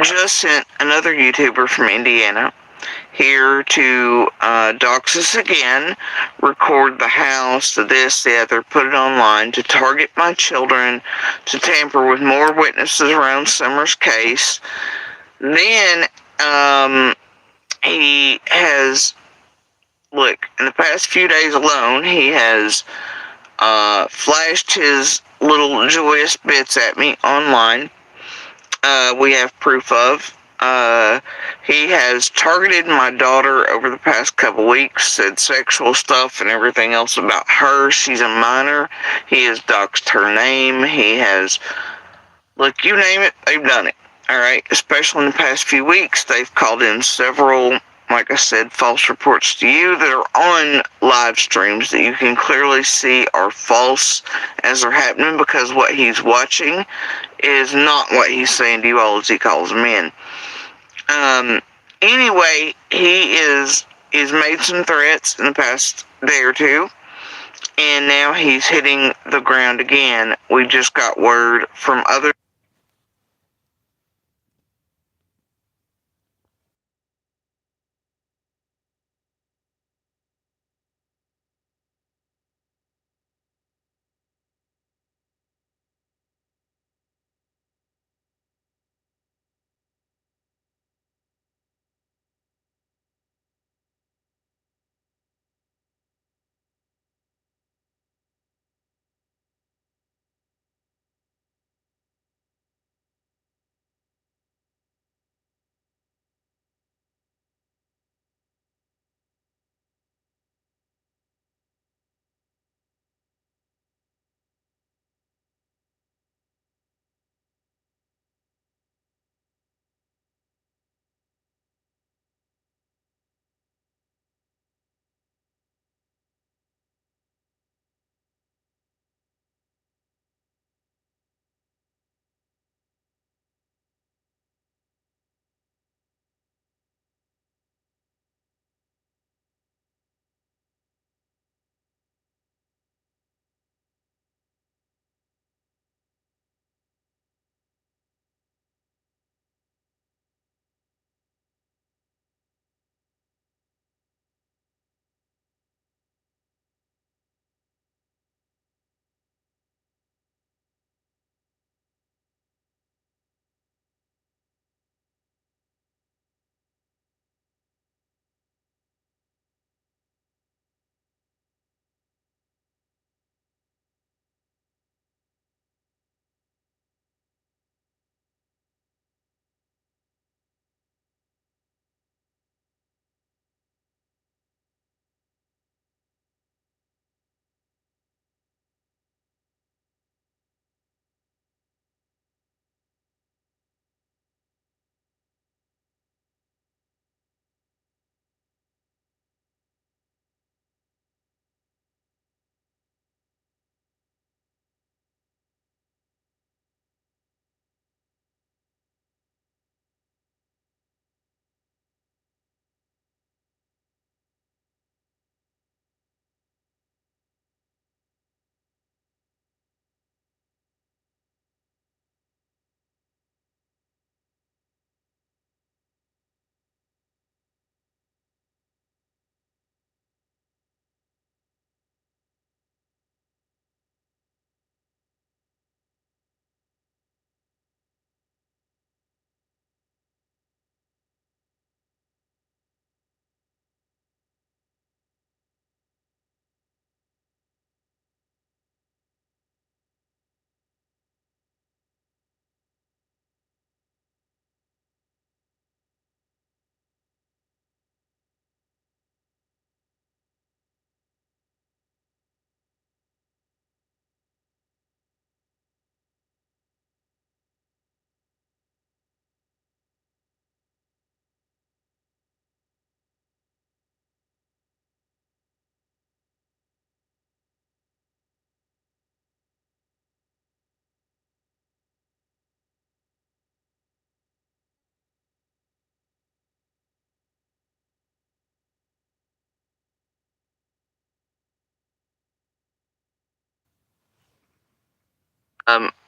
just sent another YouTuber from Indiana here to dox us again, record the house, the this, the other, put it online to target my children, to tamper with more witnesses around Summer's case. Then he has, look, in the past few days alone, he has flashed his little joyous bits at me online. We have proof of. He has targeted my daughter over the past couple weeks, said sexual stuff and everything else about her. She's a minor. He has doxed her name. He has, look, you name it, they've done it. Alright, especially in the past few weeks, they've called in several, like I said, false reports to you that are on live streams that you can clearly see are false as they're happening, because what he's watching is not what he's saying to you all as he calls them in. Anyway, he's made some threats in the past day or two, and now he's hitting the ground again. We just got word from other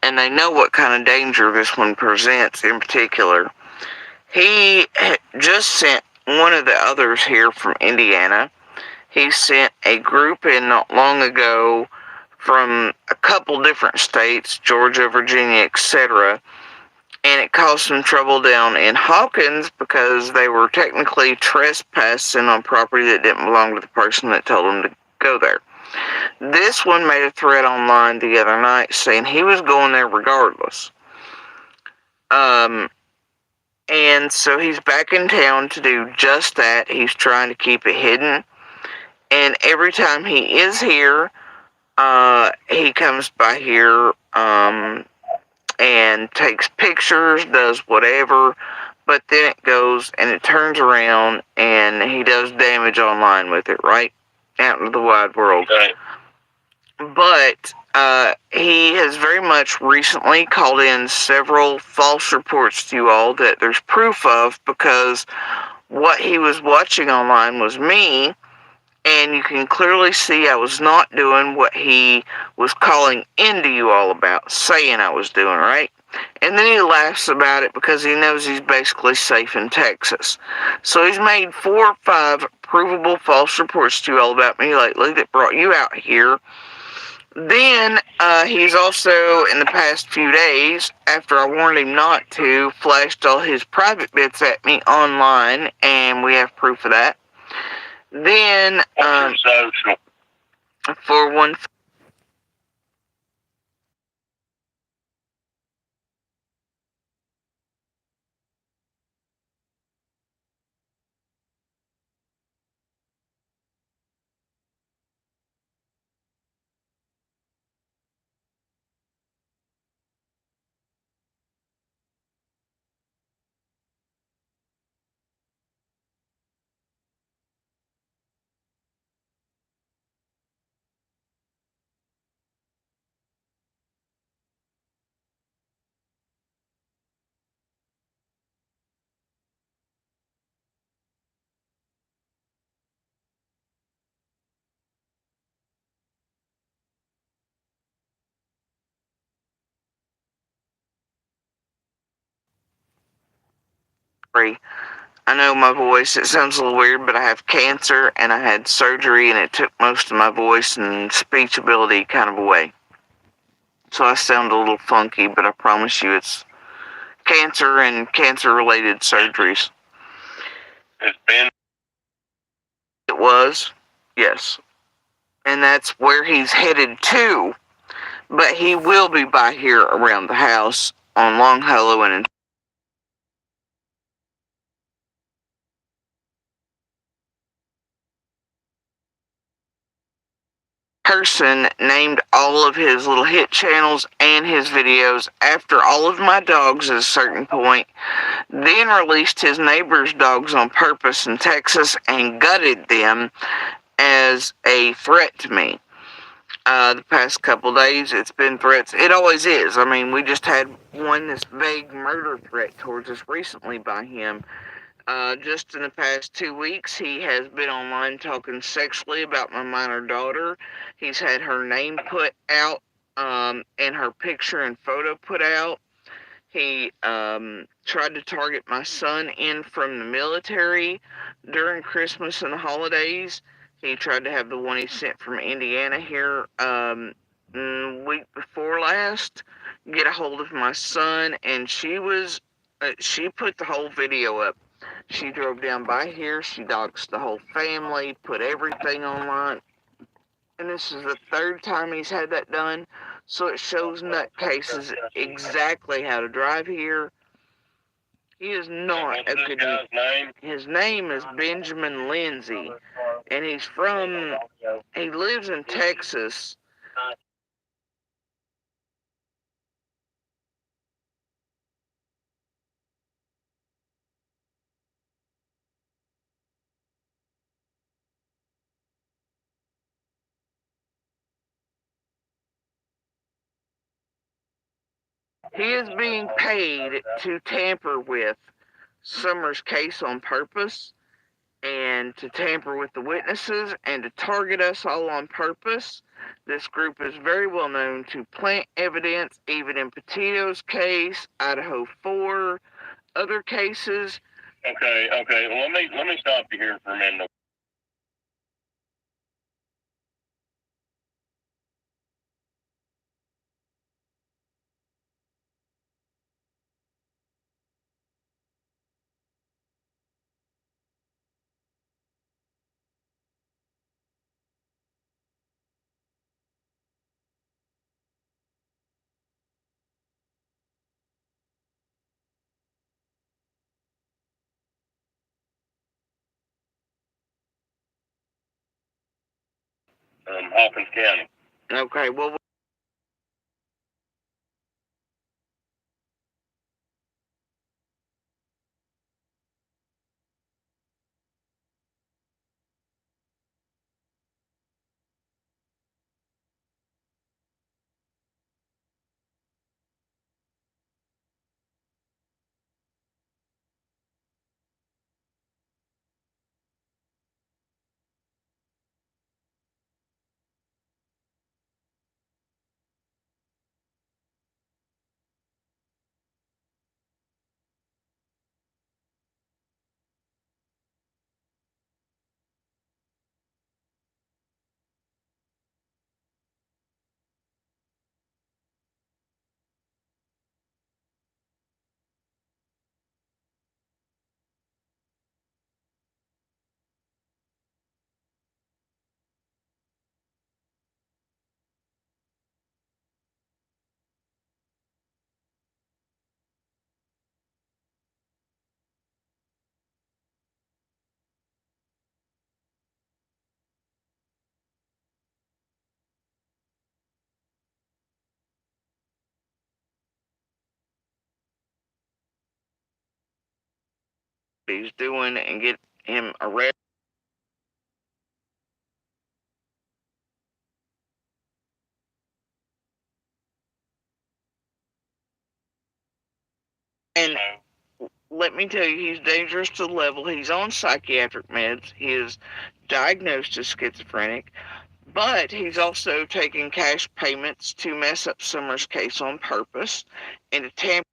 and they know what kind of danger this one presents in particular. He just sent one of the others here from Indiana. He sent a group in not long ago from a couple different states, Georgia, Virginia, etc., and it caused some trouble down in Hawkins because they were technically trespassing on property that didn't belong to the person that told them to go there. This one made a thread online the other night saying he was going there regardless. And so he's back in town to do just that. He's trying to keep it hidden. And every time he is here, he comes by here, and takes pictures, does whatever, but then it goes and it turns around and he does damage online with it, right? Out into the wide world. Right. But he has very much recently called in several false reports to you all that there's proof of, because what he was watching online was me, and you can clearly see I was not doing what he was calling into you all about, saying I was doing, right? And then he laughs about it because he knows he's basically safe in Texas. So he's made 4 or 5 provable false reports to you all about me lately that brought you out here. Then he's also, in the past few days, after I warned him not to, flashed all his private bits at me online, and we have proof of that. Then, social. for one, I know my voice, it sounds a little weird, but I have cancer and I had surgery and it took most of my voice and speech ability kind of away. So I sound a little funky, but I promise you it's cancer and cancer-related surgeries. It's been. It was, yes. And that's where he's headed to. But he will be by here around the house on Long Hollow and in person named all of his little hit channels and his videos after all of my dogs at a certain point, then released his neighbor's dogs on purpose in Texas and gutted them as a threat to me. The past couple days, it's been threats. It always is. I mean, we just had one, this vague murder threat towards us recently by him. Just in the past 2 weeks, he has been online talking sexually about my minor daughter. He's had her name put out, and her picture and photo put out. He tried to target my son in from the military during Christmas and the holidays. He tried to have the one he sent from Indiana here week before last get a hold of my son, and she put the whole video up. She drove down by here, she doxed the whole family, put everything online. And this is the 3rd time he's had that done. So it shows nutcases exactly how to drive here. He is not a good name. His name is Benjamin Lindsay. And he lives in Texas. He is being paid to tamper with Summer's case on purpose, and to tamper with the witnesses, and to target us all on purpose. This group is very well known to plant evidence, even in Petito's case, Idaho 4, other cases. Okay. Well, let me stop you here for a minute. Hawkins County. Okay, well, he's doing and get him arrested. And let me tell you, he's dangerous to the level. He's on psychiatric meds. He is diagnosed as schizophrenic, but he's also taking cash payments to mess up Summer's case on purpose and to tamper.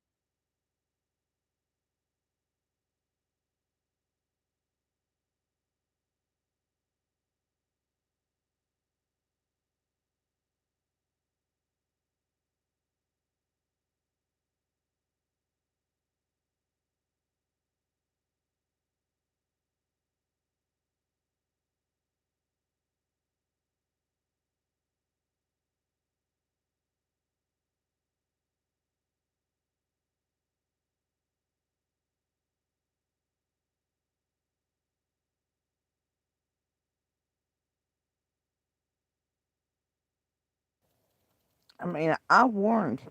I mean, I warned,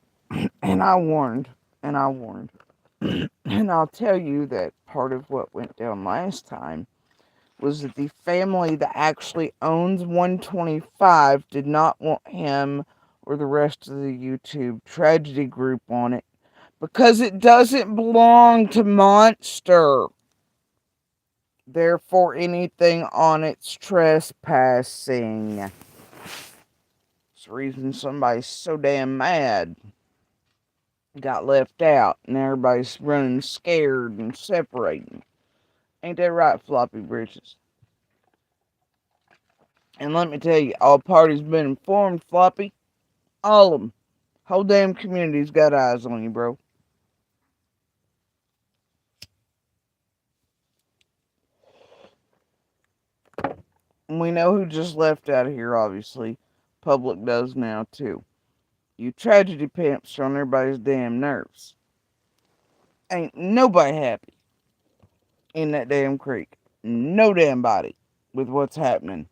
and I warned, and I warned. And I'll tell you that part of what went down last time was that the family that actually owns 125 did not want him or the rest of the YouTube tragedy group on it because it doesn't belong to Monster. Therefore, anything on it's trespassing. It's the reason somebody's so damn mad. Got left out, and everybody's running scared and separating. Ain't that right, Floppy Britches? And let me tell you, all parties been informed, Floppy. All of them. Whole damn community's got eyes on you, bro. And we know who just left out of here, obviously. Public does now, too. You tragedy pimps on everybody's damn nerves. Ain't nobody happy in that damn creek. No damn body with what's happening.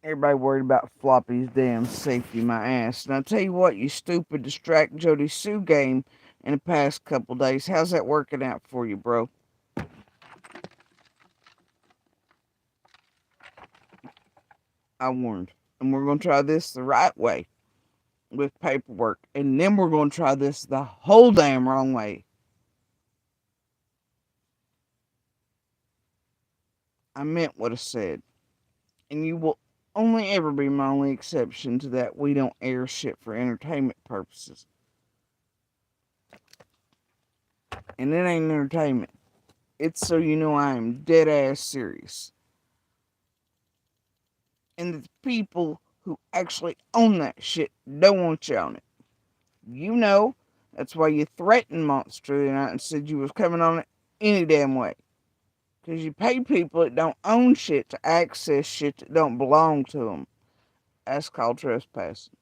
Everybody worried about Floppy's damn safety, my ass. And I tell you what, you stupid distract Jody Sue game in the past couple days. How's that working out for you, bro? I warned. And we're going to try this the right way with paperwork. And then we're going to try this the whole damn wrong way. I meant what I said. And you will only ever be my only exception to that. We don't air shit for entertainment purposes. And it ain't entertainment. It's so you know I am dead ass serious. And the people who actually own that shit don't want you on it. You know, that's why you threatened Monster the other night and said you was coming on it any damn way. Because you pay people that don't own shit to access shit that don't belong to them. That's called trespassing.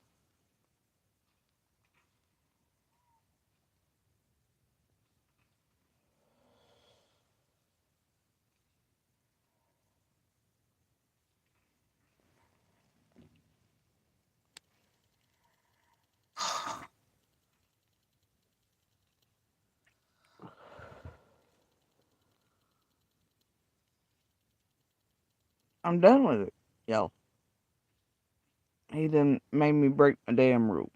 I'm done with it, y'all. He done made me break my damn rule.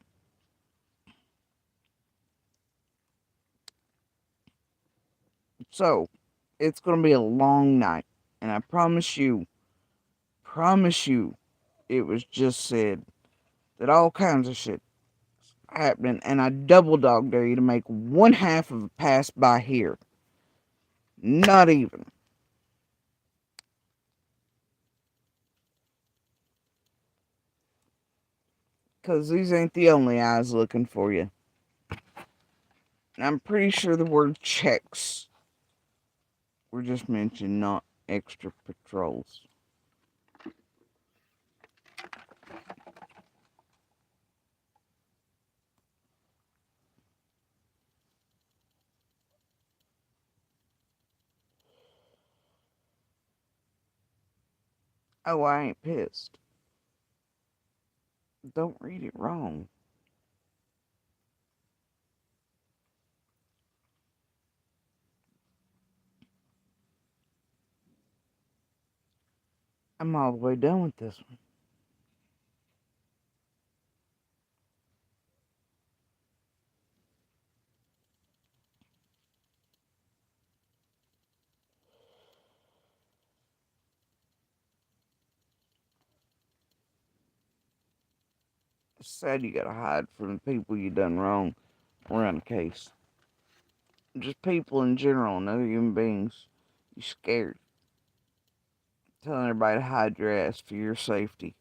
So, it's gonna be a long night. And I promise you, it was just said that all kinds of shit happening. And I double dog dare you to make one half of a pass by here. Not even. Because these ain't the only eyes looking for you. And I'm pretty sure the word checks were just mentioned, not extra patrols. Oh, I ain't pissed. Don't read it wrong. I'm all the way done with this one. It's sad you gotta hide from the people you done wrong around the case. Just people in general and other human beings. You're scared. Telling everybody to hide your ass for your safety.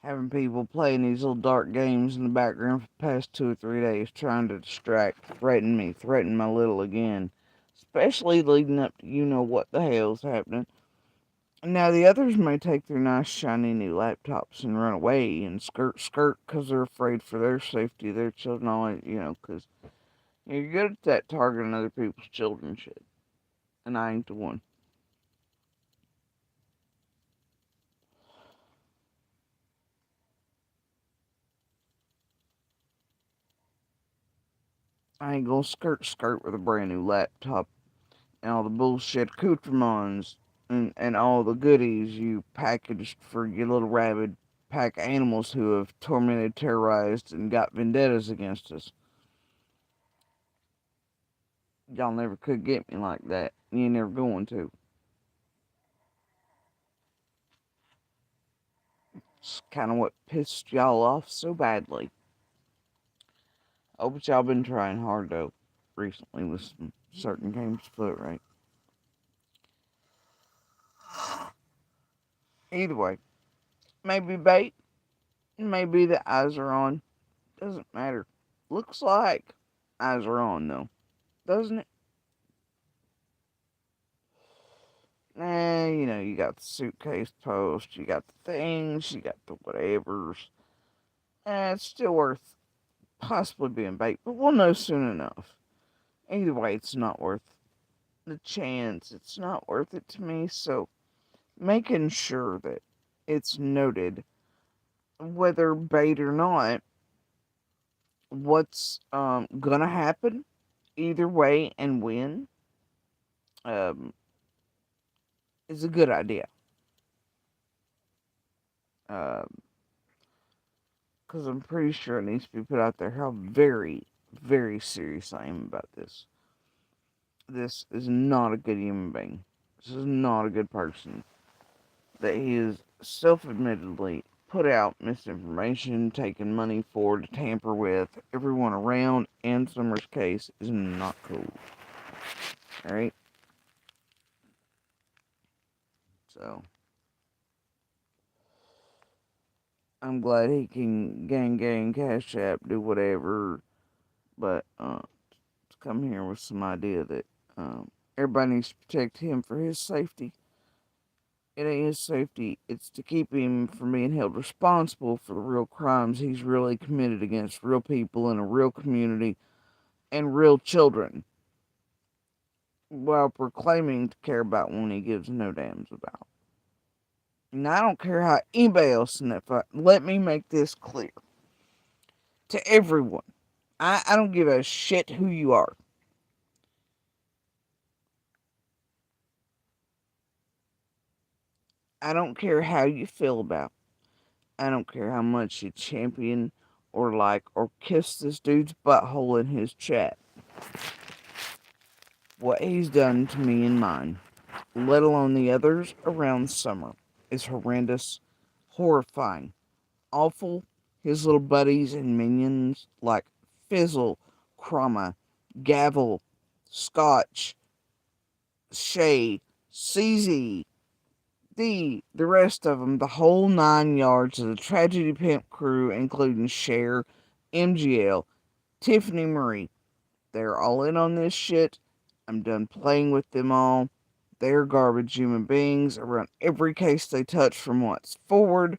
Having people playing these little dark games in the background for the past 2 or 3 days trying to distract, threaten me, threaten my little again. Especially leading up to you know what the hell's happening. Now the others may take their nice shiny new laptops and run away and skirt because they're afraid for their safety, their children, all that, you know, because you're good at that targeting other people's children shit. And I ain't the one. I ain't gonna skirt with a brand new laptop and all the bullshit accoutrements and all the goodies you packaged for your little rabid pack animals who have tormented, terrorized, and got vendettas against us. Y'all never could get me like that. You ain't never going to. It's kind of what pissed y'all off so badly. Oh, but y'all been trying hard though recently with some certain games afoot, right? Either way, maybe bait, maybe the eyes are on. Doesn't matter. Looks like eyes are on though, doesn't it? You know, you got the suitcase post, you got the things, you got the whatevers. It's still worth possibly being bait, but we'll know soon enough. Either way, it's not worth the chance. It's not worth it to me, so making sure that it's noted, whether bait or not, what's gonna happen either way and when um, is a good idea. Because I'm pretty sure it needs to be put out there how very, very serious I am about this. This is not a good human being. This is not a good person. That he is self-admittedly put out misinformation, taken money for, to tamper with everyone around. Ann Summers' case is not cool. Alright? So, I'm glad he can gang, cash app, do whatever, but, to come here with some idea that, everybody needs to protect him for his safety. It ain't his safety, it's to keep him from being held responsible for the real crimes he's really committed against real people in a real community and real children, while proclaiming to care about one he gives no damns about. And I don't care how anybody else in that fight. Let me make this clear to everyone. I don't give a shit who you are. I don't care how you feel about it. I don't care how much you champion or like or kiss this dude's butthole in his chat. What he's done to me and mine, let alone the others around Summer, is horrendous, horrifying, awful. His little buddies and minions like Fizzle, Chroma, Gavel, Scotch, Shay, CZ, the rest of them, the whole 9 yards of the Tragedy Pimp crew, including Cher, MGL, Tiffany Marie. They're all in on this shit. I'm done playing with them all. They're garbage human beings around every case they touch from once forward.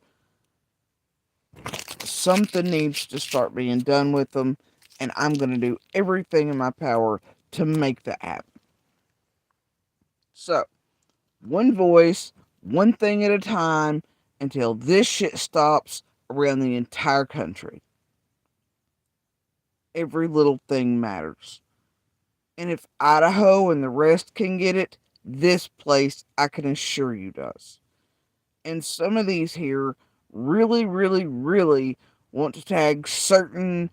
Something needs to start being done with them, and I'm going to do everything in my power to make that happen. So, one voice, one thing at a time, until this shit stops around the entire country. Every little thing matters. And if Idaho and the rest can get it, this place, I can assure you, does. And some of these here really want to tag certain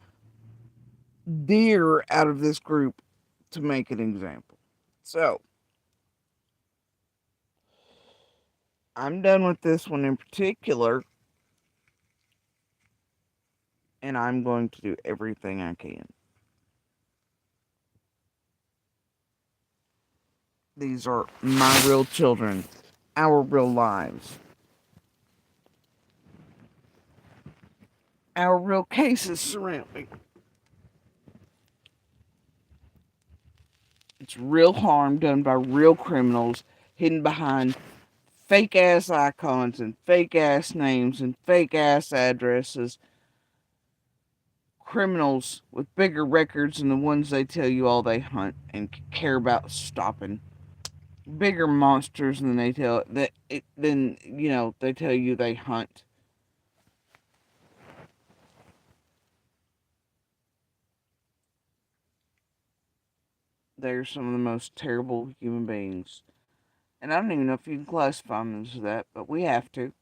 deer out of this group to make an example. So, I'm done with this one in particular, and I'm going to do everything I can. These are my real children, our real lives, our real cases surrounding. It's real harm done by real criminals hidden behind fake ass icons and fake ass names and fake ass addresses. Criminals with bigger records than the ones they tell you all they hunt and care about stopping. Bigger monsters than they tell that than they tell you they hunt. They're some of the most terrible human beings. And I don't even know if you can classify them as that, but we have to.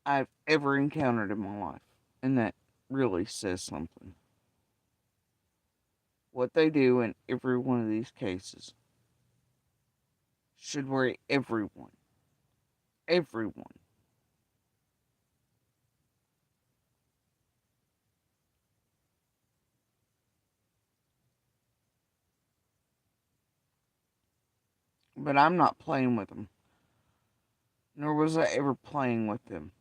I've ever encountered in my life. And that really says something. What they do in every one of these cases should worry everyone. Everyone. But I'm not playing with them. Nor was I ever playing with them.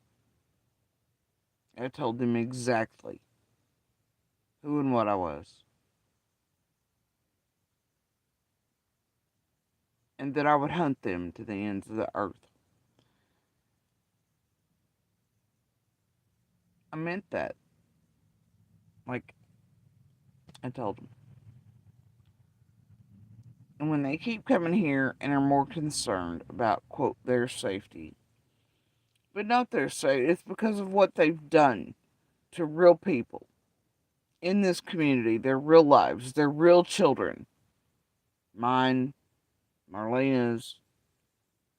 I told them exactly who and what I was. And that I would hunt them to the ends of the earth. I meant that. Like, I told them. And when they keep coming here and are more concerned about, quote, their safety, but not their safety, it's because of what they've done to real people in this community, their real lives, their real children. Mine, Marlena's,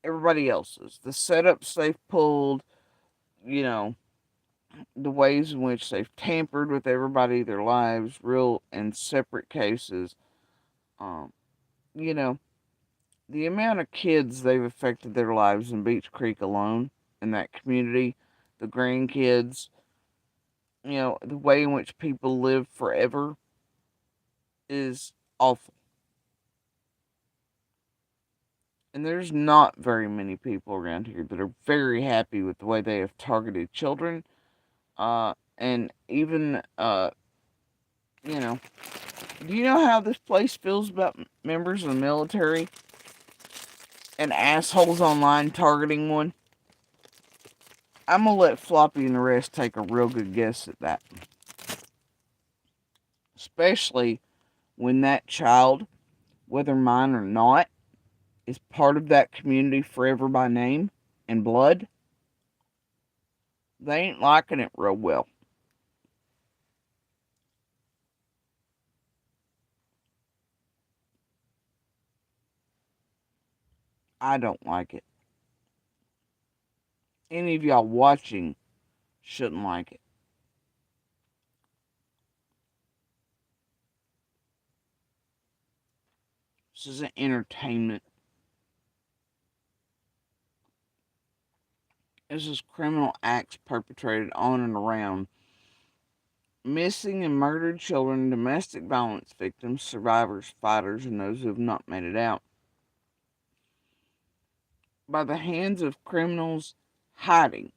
everybody else's. The setups they've pulled, you know, the ways in which they've tampered with everybody, their lives, real and separate cases. Um, you know, the amount of kids they've affected their lives in Beach Creek alone, in that community, the grandkids, the way in which people live forever is awful. And there's not very many people around here that are very happy with the way they have targeted children. And even, do you know how this place feels about members of the military and assholes online targeting one? I'm gonna let Floppy and the rest take a real good guess at that. Especially when that child, whether mine or not, is part of that community forever by name and blood. They ain't liking it real well. I don't like it. Any of y'all watching shouldn't like it. This isn't entertainment. This is criminal acts perpetrated on and around missing and murdered children, domestic violence victims, survivors, fighters, and those who have not made it out, by the hands of criminals hiding,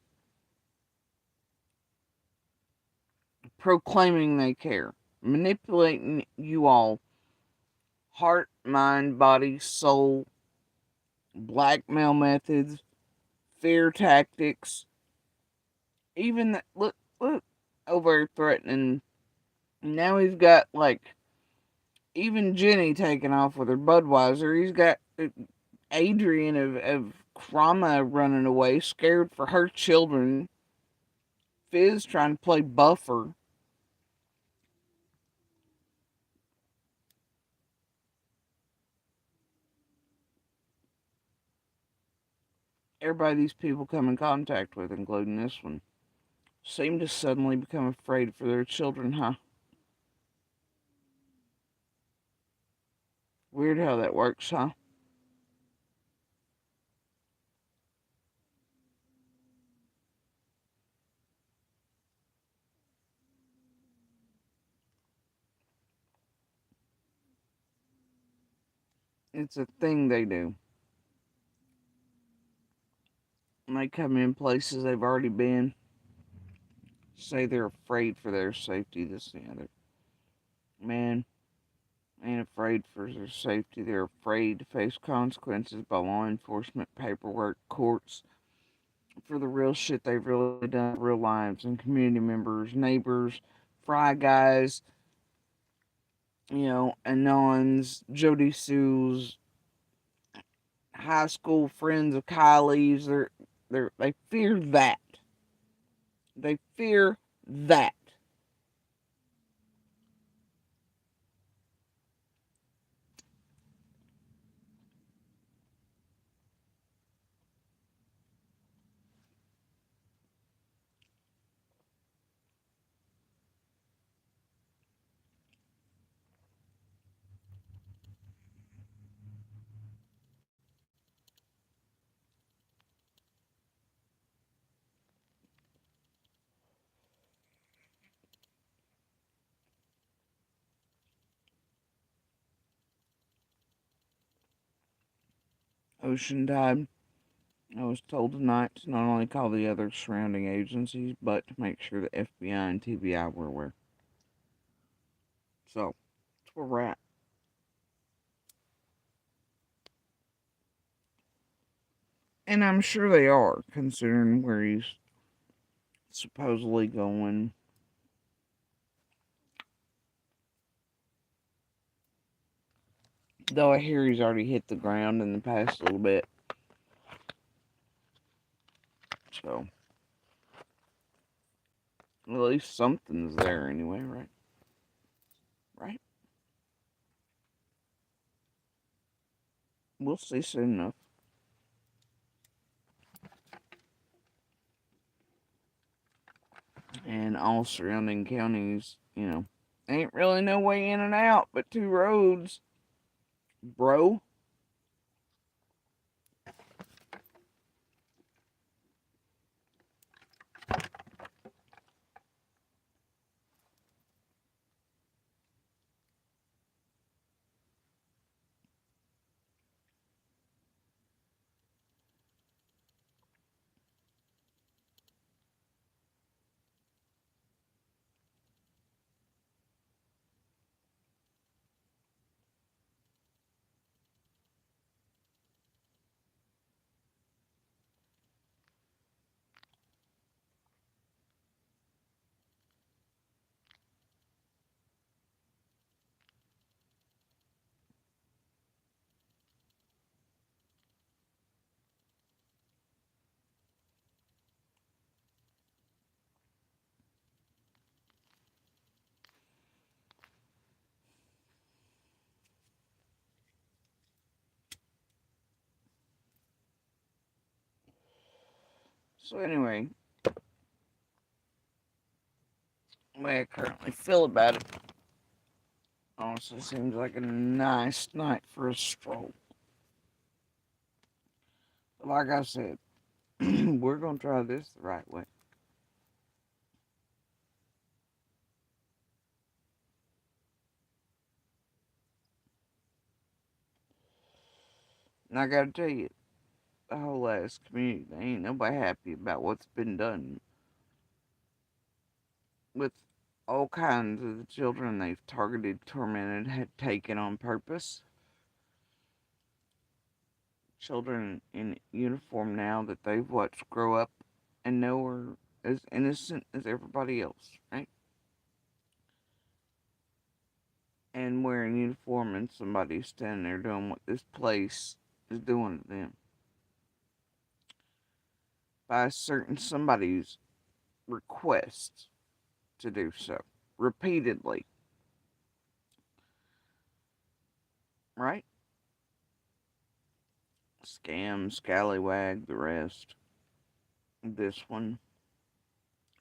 proclaiming they care, manipulating you all, heart, mind, body, soul, blackmail methods, fear tactics, even that, look over threatening. Now he's got, like, even Jenny taking off with her Budweiser. He's got Adrian of Krama running away, scared for her children. Fizz trying to play buffer. Everybody these people come in contact with, including this one, seem to suddenly become afraid for their children, huh? Weird how that works, huh? It's a thing they do. And they come in places they've already been, say they're afraid for their safety, this and the other. Man, ain't afraid for their safety. They're afraid to face consequences by law enforcement, paperwork, courts, for the real shit they've really done in real lives, and community members, neighbors, fry guys, Anons, Jody Sue's, high school friends of Kylie's. They fear that. They fear that. Ocean died. I was told tonight to not only call the other surrounding agencies, but to make sure the FBI and TBI were aware. So, that's where we're at. And I'm sure they are, considering where he's supposedly going. Though I hear he's already hit the ground in the past little bit. So, at least something's there anyway, right? Right? We'll see soon enough. And all surrounding counties, ain't really no way in and out but two roads, bro. So anyway, the way I currently feel about it, honestly seems like a nice night for a stroll. But like I said, we're gonna try this the right way. And I gotta tell you, the whole ass community, they ain't nobody happy about what's been done with all kinds of the children they've targeted, tormented, had taken on purpose. Children in uniform now that they've watched grow up and know are as innocent as everybody else, right? And wearing uniform and somebody standing there doing what this place is doing to them. By a certain somebody's request to do so. Repeatedly. Right? Scam, scallywag, the rest. This one,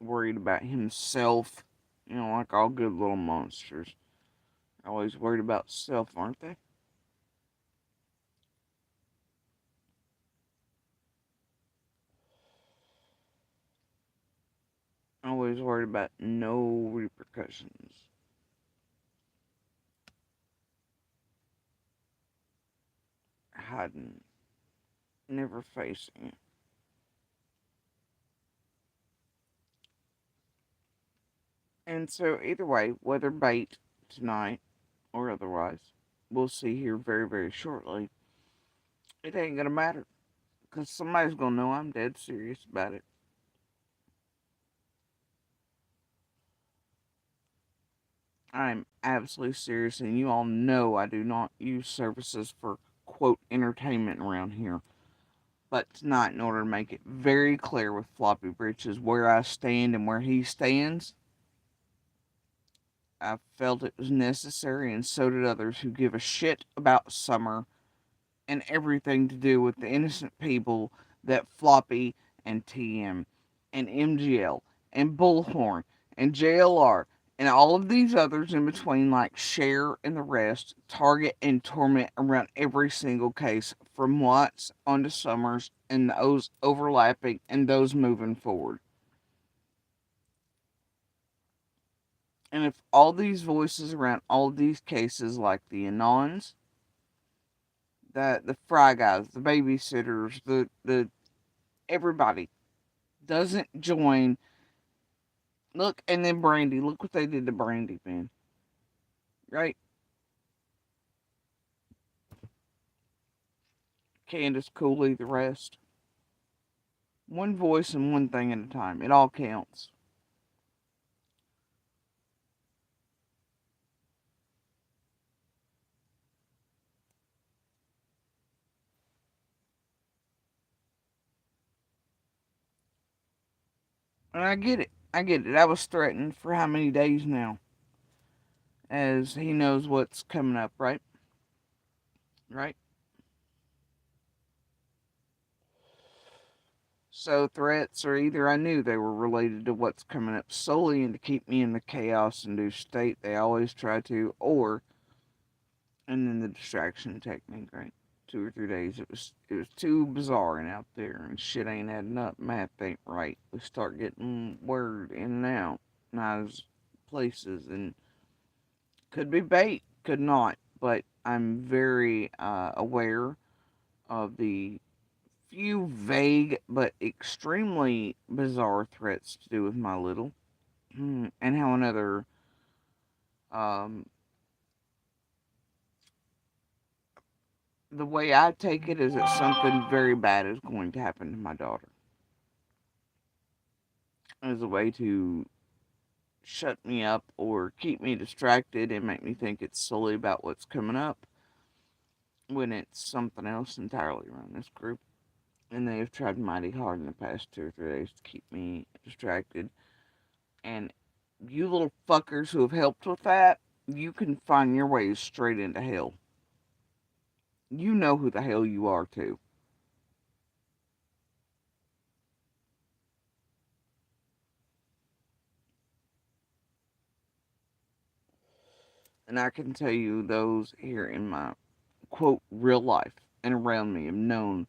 worried about himself. You know, like all good little monsters. Always worried about self, aren't they? Always worried about no repercussions. Hiding. Never facing it. And so, either way, whether bait tonight or otherwise, we'll see here very, very shortly. It ain't gonna matter. Because somebody's gonna know I'm dead serious about it. I'm absolutely serious, and you all know I do not use services for quote entertainment around here. But tonight, in order to make it very clear with Floppy Britches where I stand and where he stands, I felt it was necessary, and so did others who give a shit about summer and everything to do with the innocent people that Floppy and TM and MGL and Bullhorn and JLR and all of these others in between, like Cher and the rest, target and torment around every single case from Watts onto Summers and those overlapping and those moving forward. And if all these voices around all of these cases, like the Anons, the Fry Guys, the babysitters, the everybody doesn't join. Look, and then Brandy. Look what they did to Brandy, man. Right? Candace Cooley, the rest. One voice and one thing at a time. It all counts. And I get it. I get it. I was threatened for how many days now? As he knows what's coming up, right? Right? So threats are either I knew they were related to what's coming up solely and to keep me in the chaos induced state they always try to, or and then the distraction technique, right? 2 or 3 days. It was too bizarre and out there, and shit ain't adding up. Math ain't right. We start getting word in and out, nice places, and could be bait, could not. But I'm very aware of the few vague but extremely bizarre threats to do with my little, and how another um, the way I take it is that something very bad is going to happen to my daughter. As a way to shut me up or keep me distracted and make me think it's solely about what's coming up when it's something else entirely around this group. And they have tried mighty hard in the past 2 or 3 days to keep me distracted. And you little fuckers who have helped with that, you can find your ways straight into hell. You know who the hell you are, too. And I can tell you those here in my quote real life and around me have known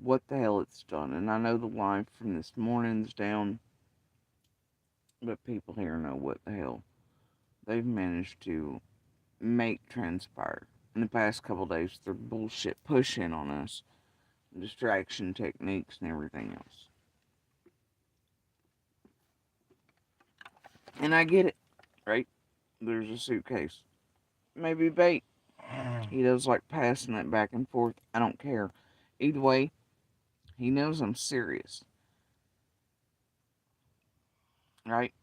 what the hell it's done. And I know the life from this morning's down, but people here know what the hell they've managed to make transpire in the past couple days. Their bullshit pushing on us, distraction techniques, and everything else. And I get it, right? There's a suitcase. Maybe bait. He does like passing it back and forth. I don't care. Either way, he knows I'm serious, right?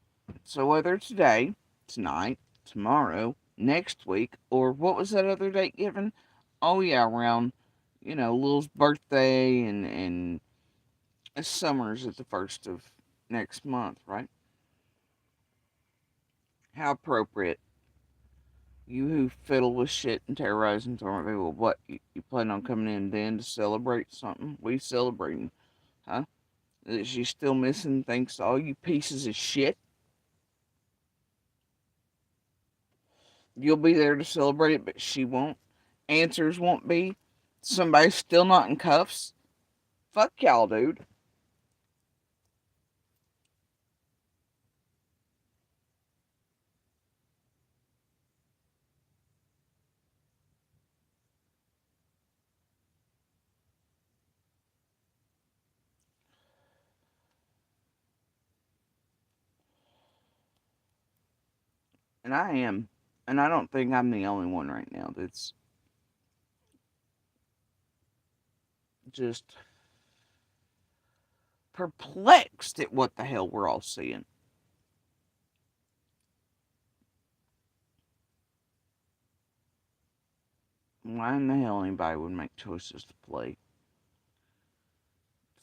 So whether it's today, tonight, tomorrow, next week, or what was that other date given? Oh yeah, around, Lil's birthday and summer's at the first of next month, right? How appropriate. You who fiddle with shit and terrorize and torment people, what, you plan on coming in then to celebrate something? We celebrating, huh? Is she still missing thanks to all you pieces of shit? You'll be there to celebrate it, but she won't. Answers won't be. Somebody's still not in cuffs. Fuck y'all, dude. And I am. And I don't think I'm the only one right now that's just perplexed at what the hell we're all seeing. Why in the hell anybody would make choices to play?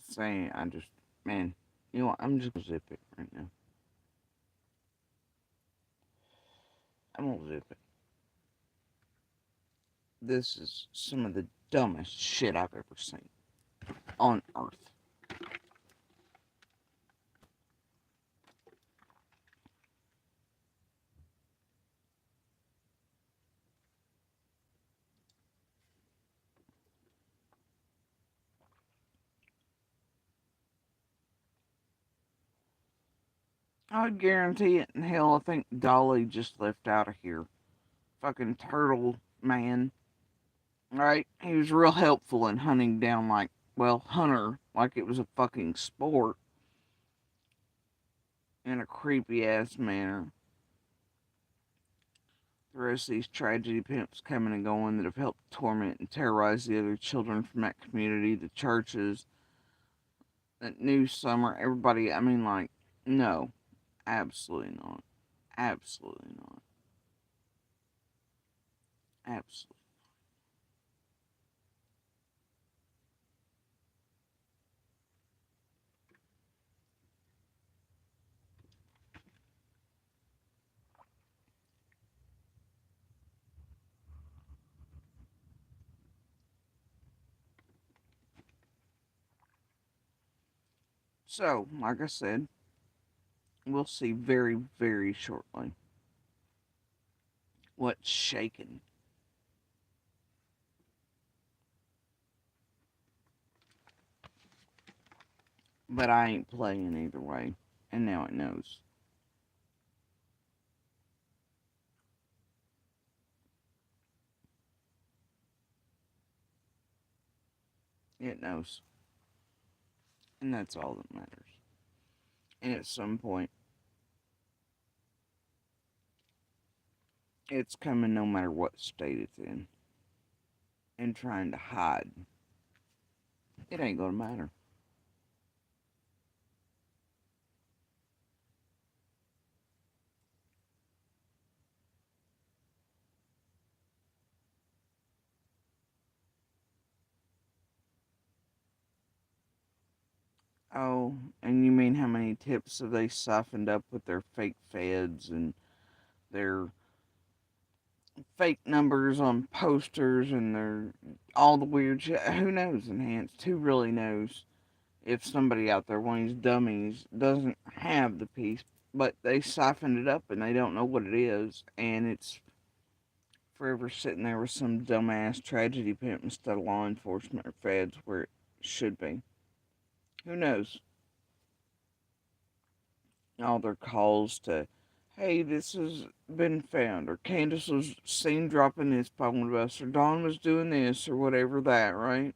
Saying, man, you know what? I'm just gonna zip it right now. I'm gonna zip it. This is some of the dumbest shit I've ever seen on earth. I would guarantee it in hell. I think Dolly just left out of here. Fucking turtle man. Right? He was real helpful in hunting down, hunter, like it was a fucking sport in a creepy ass manner. The rest of these tragedy pimps coming and going that have helped torment and terrorize the other children from that community, the churches, that new summer, everybody. I mean, no, absolutely not. Absolutely not. Absolutely. So, like I said, we'll see very, very shortly what's shaking. But I ain't playing either way, and now it knows. It knows. And that's all that matters. And at some point, it's coming no matter what state it's in. And trying to hide, it ain't gonna matter. Oh, and you mean how many tips have they siphoned up with their fake feds and their fake numbers on posters and their all the weird shit? Who knows, Enhanced? Who really knows if somebody out there, one of these dummies, doesn't have the piece, but they siphoned it up and they don't know what it is, and it's forever sitting there with some dumbass tragedy pimp instead of law enforcement or feds where it should be. Who knows? All their calls to, hey, this has been found, or Candace was seen dropping this phone to us, or Dawn was doing this, or whatever that, right?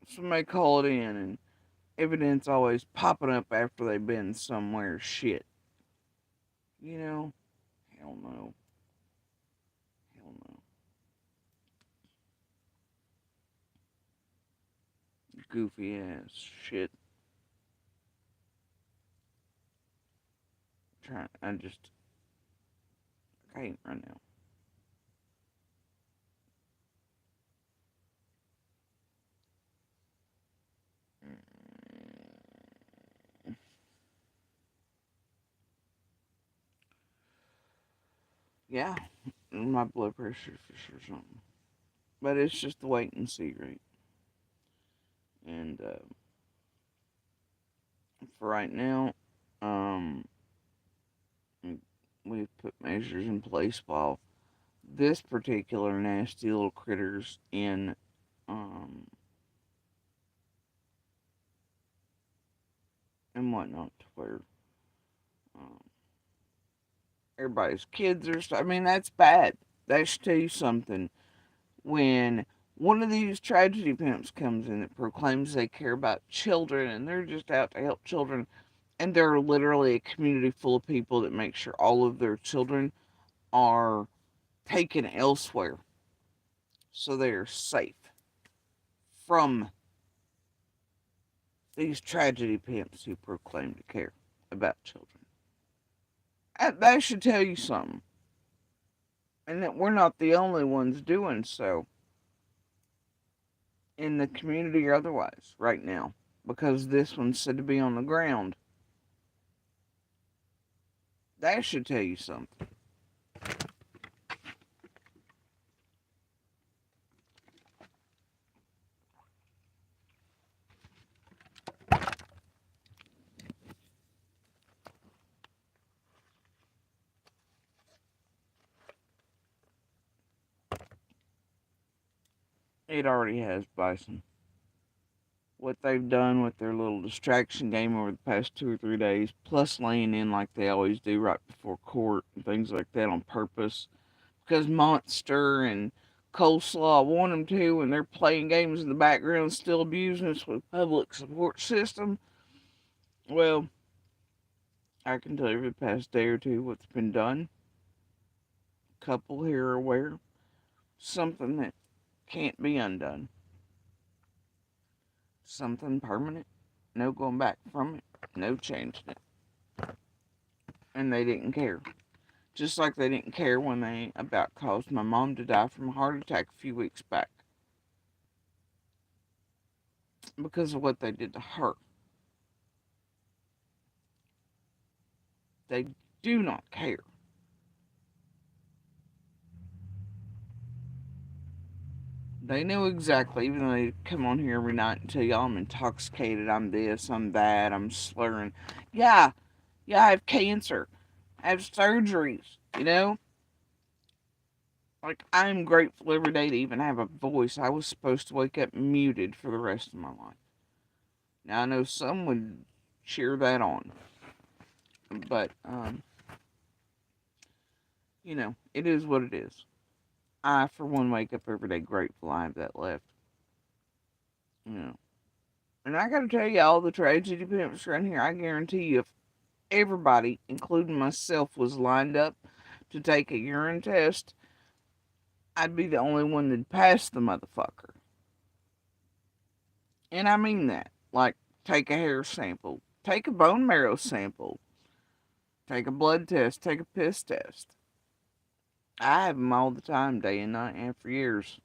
Somebody call it in, and evidence always popping up after they've been somewhere shit. You know? Hell no. Hell no. Goofy ass shit. I can't right now. Yeah, my blood pressure for sure something. But it's just the wait and see, right? And for right now, um, we've put measures in place while this particular nasty little critter's in um and whatnot, to where um, everybody's kids are. I mean, that's bad. That should tell you something. When one of these tragedy pimps comes in that proclaims they care about children and they're just out to help children, and they're literally a community full of people that make sure all of their children are taken elsewhere so they are safe from these tragedy pimps who proclaim to care about children. That should tell you something. And that we're not the only ones doing so in the community or otherwise right now, because this one's said to be on the ground. That should tell you something. It already has, Bison. What they've done with their little distraction game over the past 2 or 3 days, plus laying in like they always do right before court and things like that on purpose, because Monster and Coleslaw want them to, and they're playing games in the background, still abusing us with public support system. Well, I can tell you for the past day or two what's been done. A couple here are aware. Something that can't be undone. Something permanent. No going back from it. No changing it. And they didn't care. Just like they didn't care when they about caused my mom to die from a heart attack a few weeks back. Because of what they did to her. They do not care. They know exactly, even though they come on here every night and tell y'all I'm intoxicated, I'm this, I'm that, I'm slurring. Yeah, I have cancer. I have surgeries, you know? Like, I'm grateful every day to even have a voice. I was supposed to wake up muted for the rest of my life. Now, I know some would cheer that on. But, you know, it is what it is. I, for one, wake up every day grateful I have that left. You know. And I gotta tell you, all the tragedy pimps around here, I guarantee you, if everybody, including myself, was lined up to take a urine test, I'd be the only one that'd pass the motherfucker. And I mean that. Like, take a hair sample, take a bone marrow sample, take a blood test, take a piss test. I have them all the time, day and night, and for years.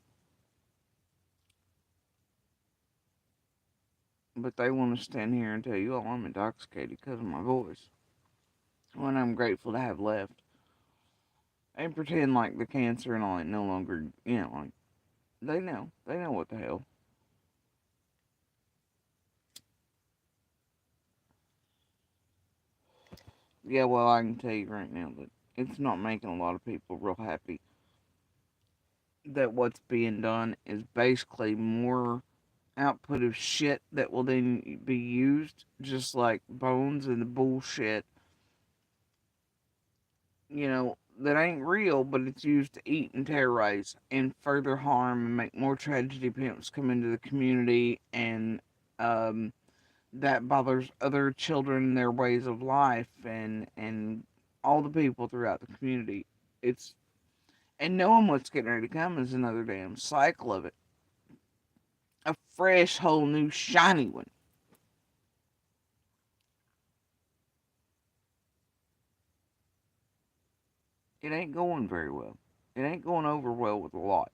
But they want to stand here and tell you, oh, I'm intoxicated because of my voice. When I'm grateful to have left. And pretend like the cancer and all that no longer, you know, like, they know. They know what the hell. Yeah, well, I can tell you right now that it's not making a lot of people real happy. that what's being done is basically more output of shit that will then be used, just like bones and the bullshit, that ain't real, but it's used to eat and terrorize and further harm and make more tragedy pimps come into the community, and um, that bothers other children and their ways of life, and all the people throughout the community. It's and knowing what's getting ready to come is another damn cycle of it. A fresh, whole new, shiny one. It ain't going very well. It ain't going over well with a lot.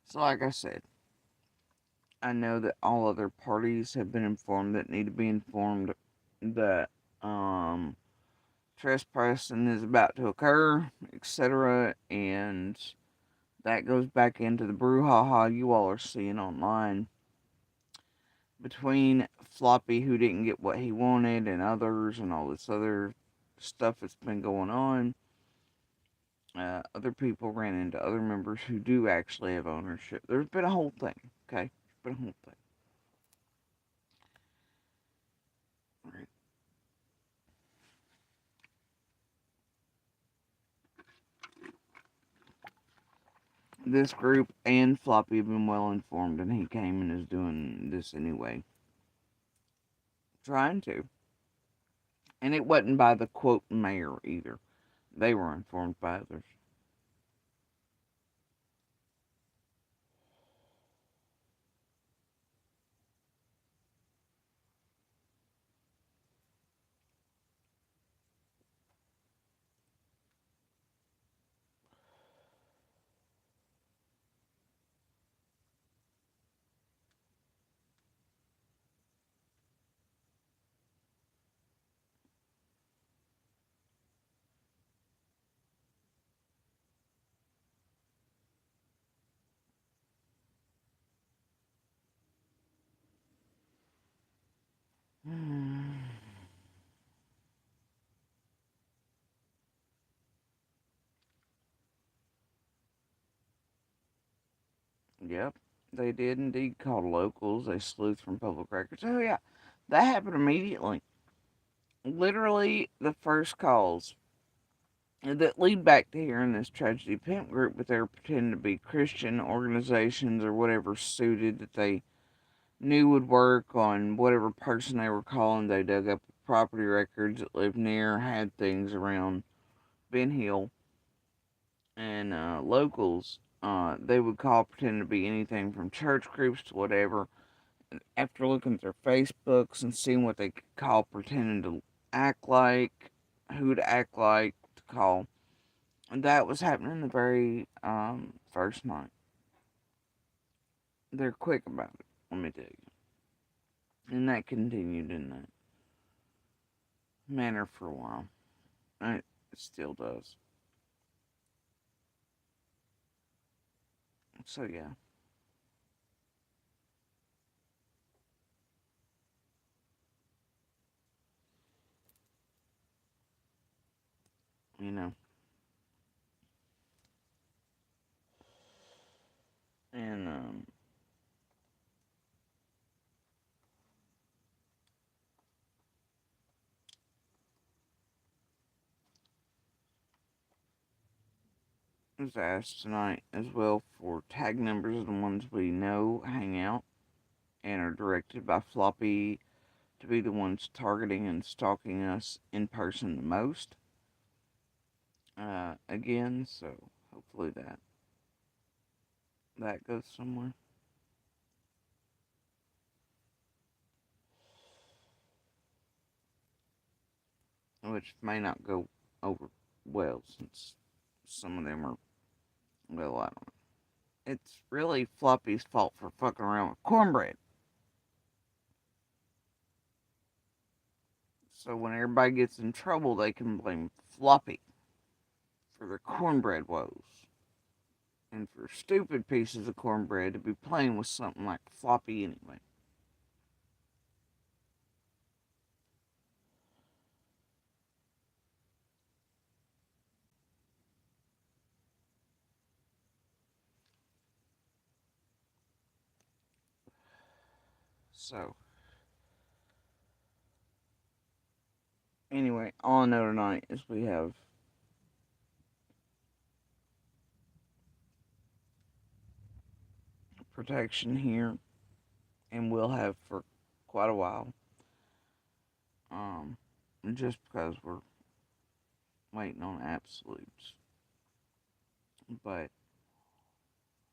So, like I said, I know that all other parties have been informed that need to be informed that um, trespassing is about to occur, etc. And that goes back into the brouhaha you all are seeing online between Floppy, who didn't get what he wanted, and others, and all this other stuff that's been going on. Other people ran into other members who do actually have ownership. There's been a whole thing, okay? There's been a whole thing. Right. This group and Floppy have been well informed, and he came and is doing this anyway. Trying to. And it wasn't by the quote mayor either. They were informed by others. Yep, they did indeed call locals. They sleuthed from public records. Oh, yeah, that happened immediately. Literally, the first calls that lead back to hearing this tragedy pimp group, but they're pretending to be Christian organizations or whatever suited that they knew would work on whatever person they were calling. They dug up property records that lived near, had things around Ben Hill, and locals. They would call pretending to be anything from church groups to whatever. After looking at their Facebooks and seeing what they could call pretending to act like, who to act like to call, and that was happening the very first night. They're quick about it, let me tell you. And that continued in that manner for a while. And it still does. So, yeah. You know. And, was asked tonight as well for tag numbers of the ones we know hang out and are directed by Floppy to be the ones targeting and stalking us in person the most. Again, so hopefully that goes somewhere. Which may not go over well since some of them are, well, I don't know. It's really Floppy's fault for fucking around with cornbread. So when everybody gets in trouble, they can blame Floppy for their cornbread woes. And for stupid pieces of cornbread to be playing with something like Floppy anyway. So, anyway, all I know tonight is we have protection here, and we'll have for quite a while. Um, just because we're waiting on absolutes. But,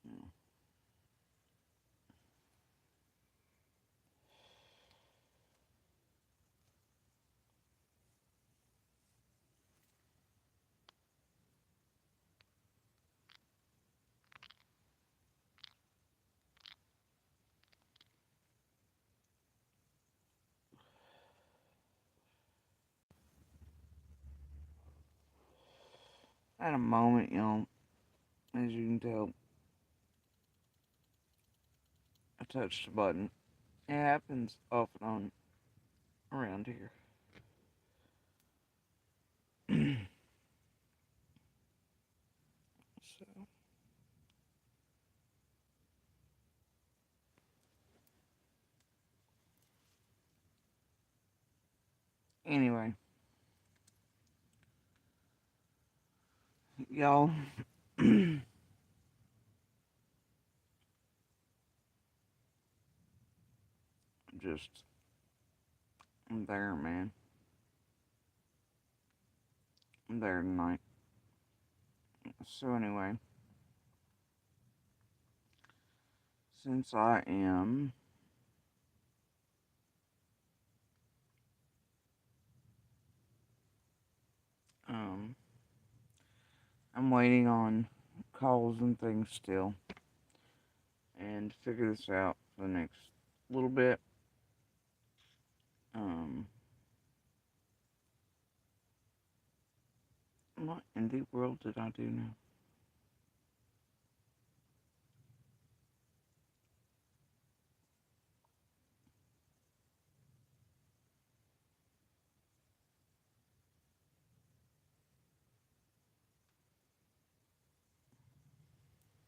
you know, at a moment, as you can tell, I touched a button. It happens off and on around here. So, anyway, y'all, just, I'm there, man. I'm there tonight. So, anyway, since I am um I'm waiting on calls and things still, and to figure this out for the next little bit. Um, what in the world did I do now?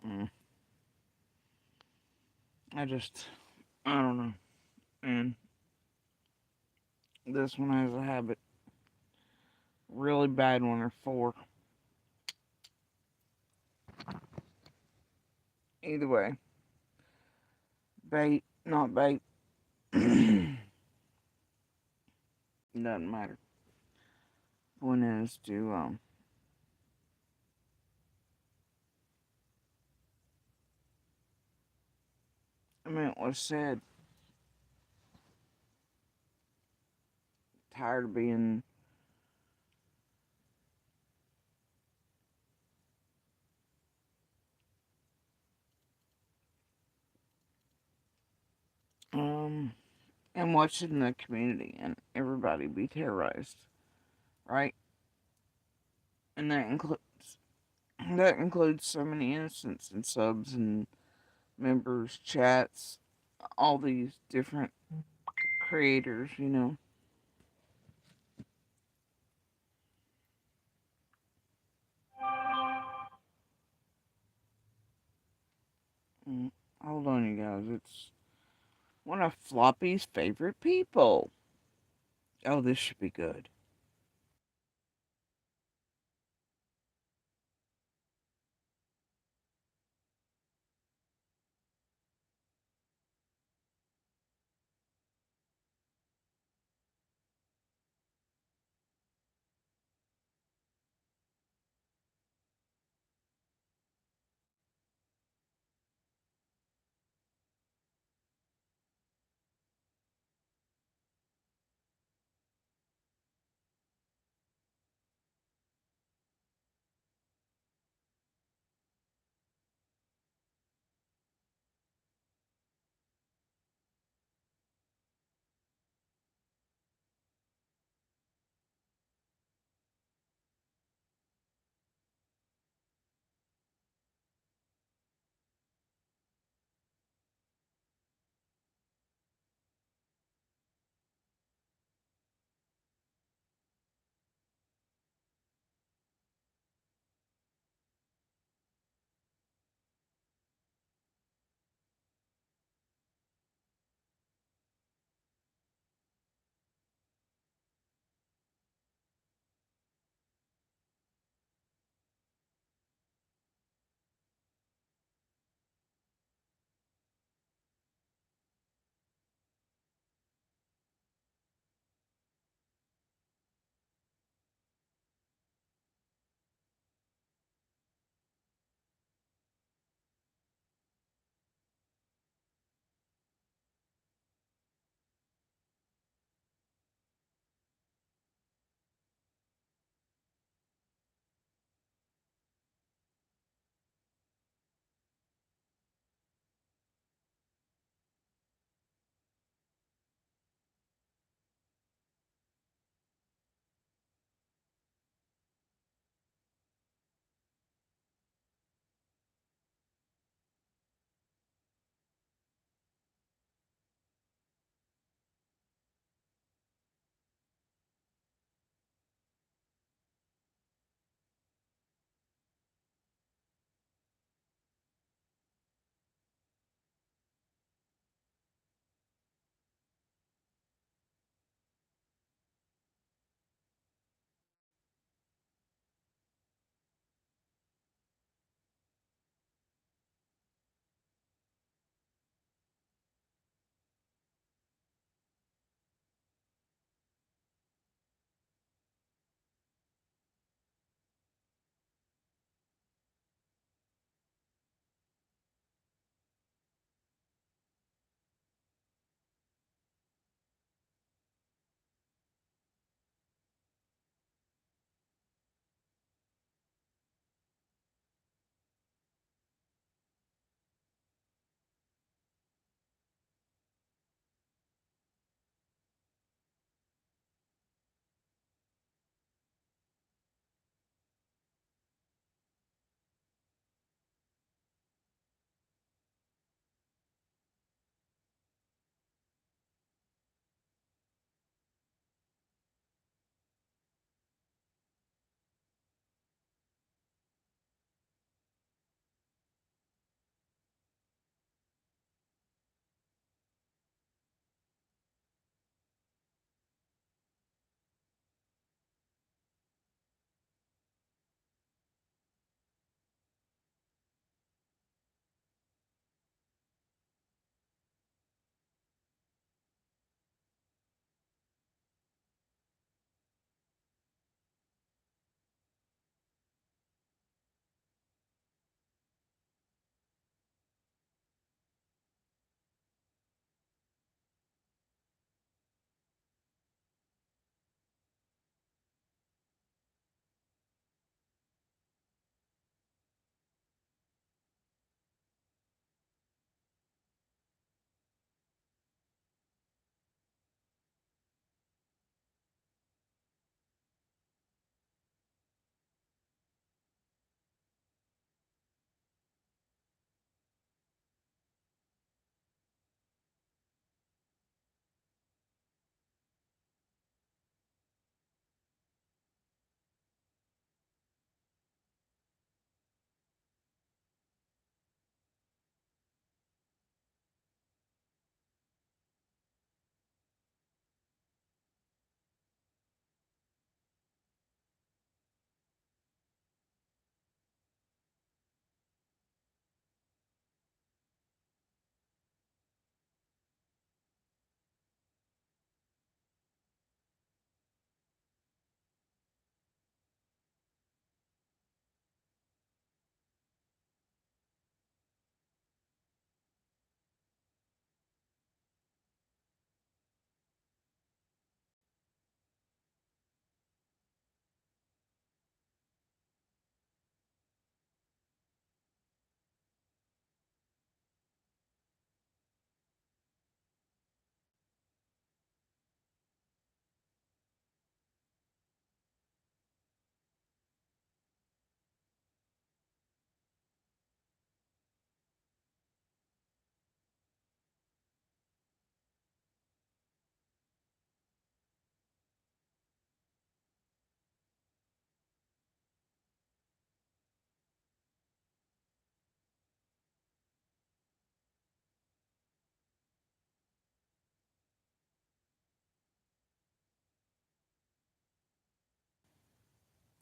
Mm, I don't know. And this one has a habit, really bad one or four. Either way, bait, not bait, doesn't matter. Point is to I mean, it was said, tired of being um and watching the community and everybody be terrorized, right? And that includes so many innocents and subs and members, chats, all these different creators. Mm, hold on, you guys. It's one of Floppy's favorite people. Oh, this should be good.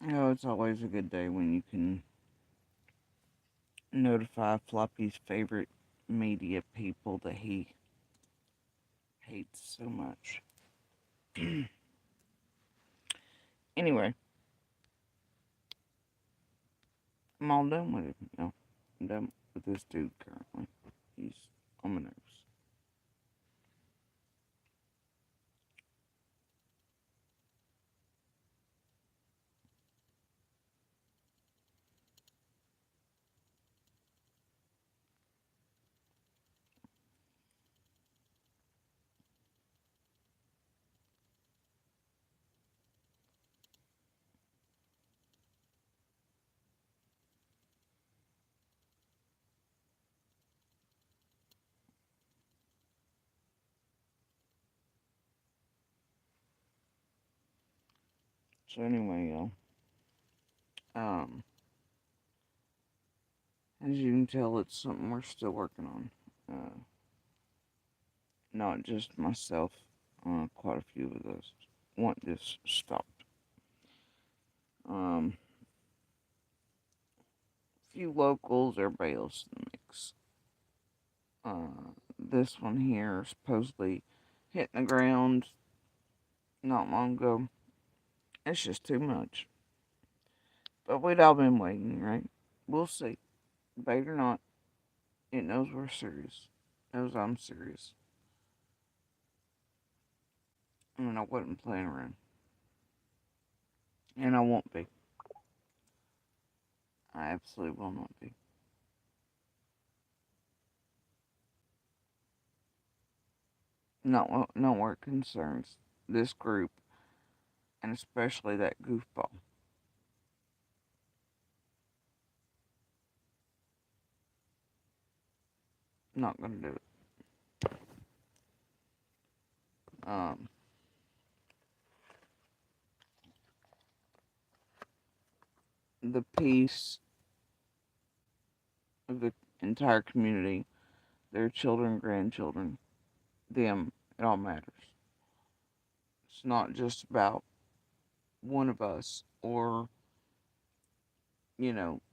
It's always a good day when you can notify Floppy's favorite media people that he hates so much. Anyway, I'm all done with it. No, I'm done with this dude currently. He's on my nerves. So anyway, y'all. As you can tell, it's something we're still working on. Not just myself. Quite a few of us want this stopped. Few locals, everybody else in the mix. This one here supposedly hitting the ground not long ago. It's just too much. But we'd all been waiting, right? We'll see. Bait or not, it knows we're serious. It knows I'm serious. And I wasn't playing around. And I won't be. I absolutely will not be. Not where it concerns this group, and especially that goofball. Not gonna do it. Um, the peace of the entire community, their children, grandchildren, them, it all matters. It's not just about one of us or,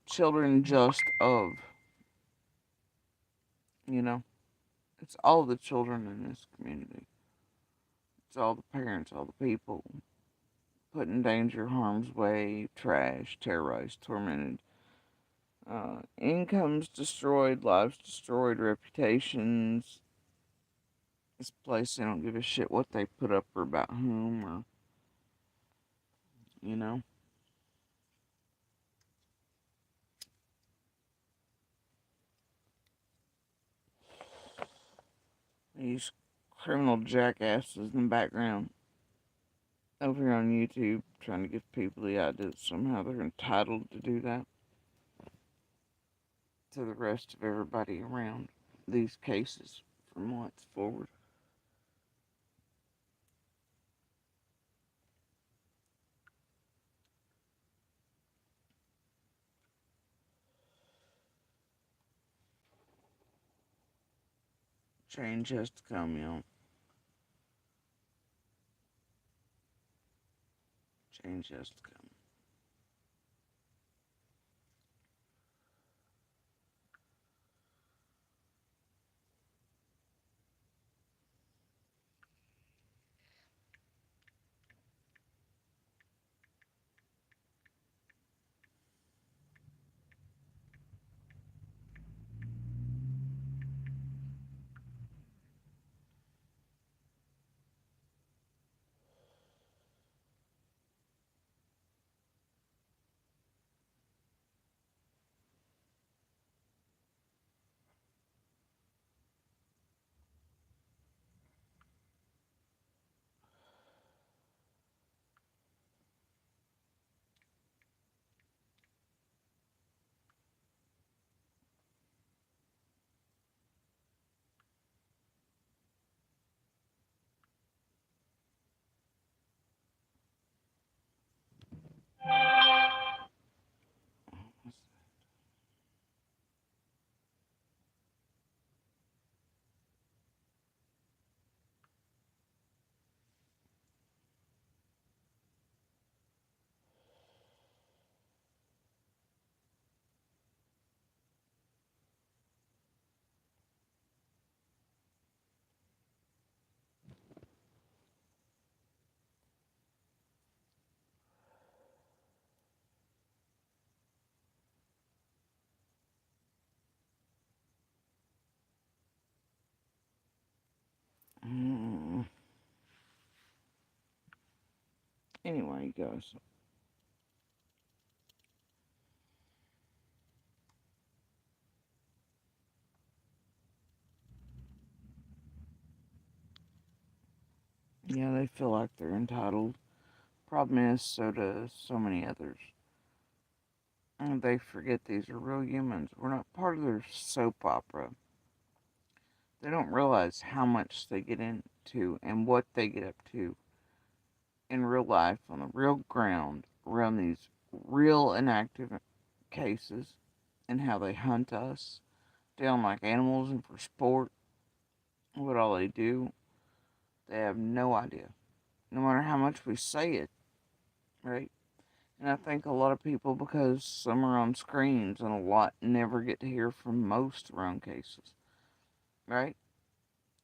children just of, you know, it's all the children in this community. It's all the parents, all the people put in danger, harm's way, trash, terrorized, tormented. Incomes destroyed, lives destroyed, reputations. This place, they don't give a shit what they put up or about whom or, you know. These criminal jackasses in the background over here on YouTube trying to give people the idea that somehow they're entitled to do that to the rest of everybody around these cases from months forward. Change has to come, y'all. Change has to come. Anyway, guys. Yeah, they feel like they're entitled. Problem is, so do so many others. And they forget these are real humans. We're not part of their soap opera. They don't realize how much they get into and what they get up to in real life, on the real ground, around these real inactive cases, and how they hunt us down like animals and for sport. What all they do, they have no idea. No matter how much we say it, right? And I think a lot of people, because some are on screens and a lot never get to hear from most around cases, right?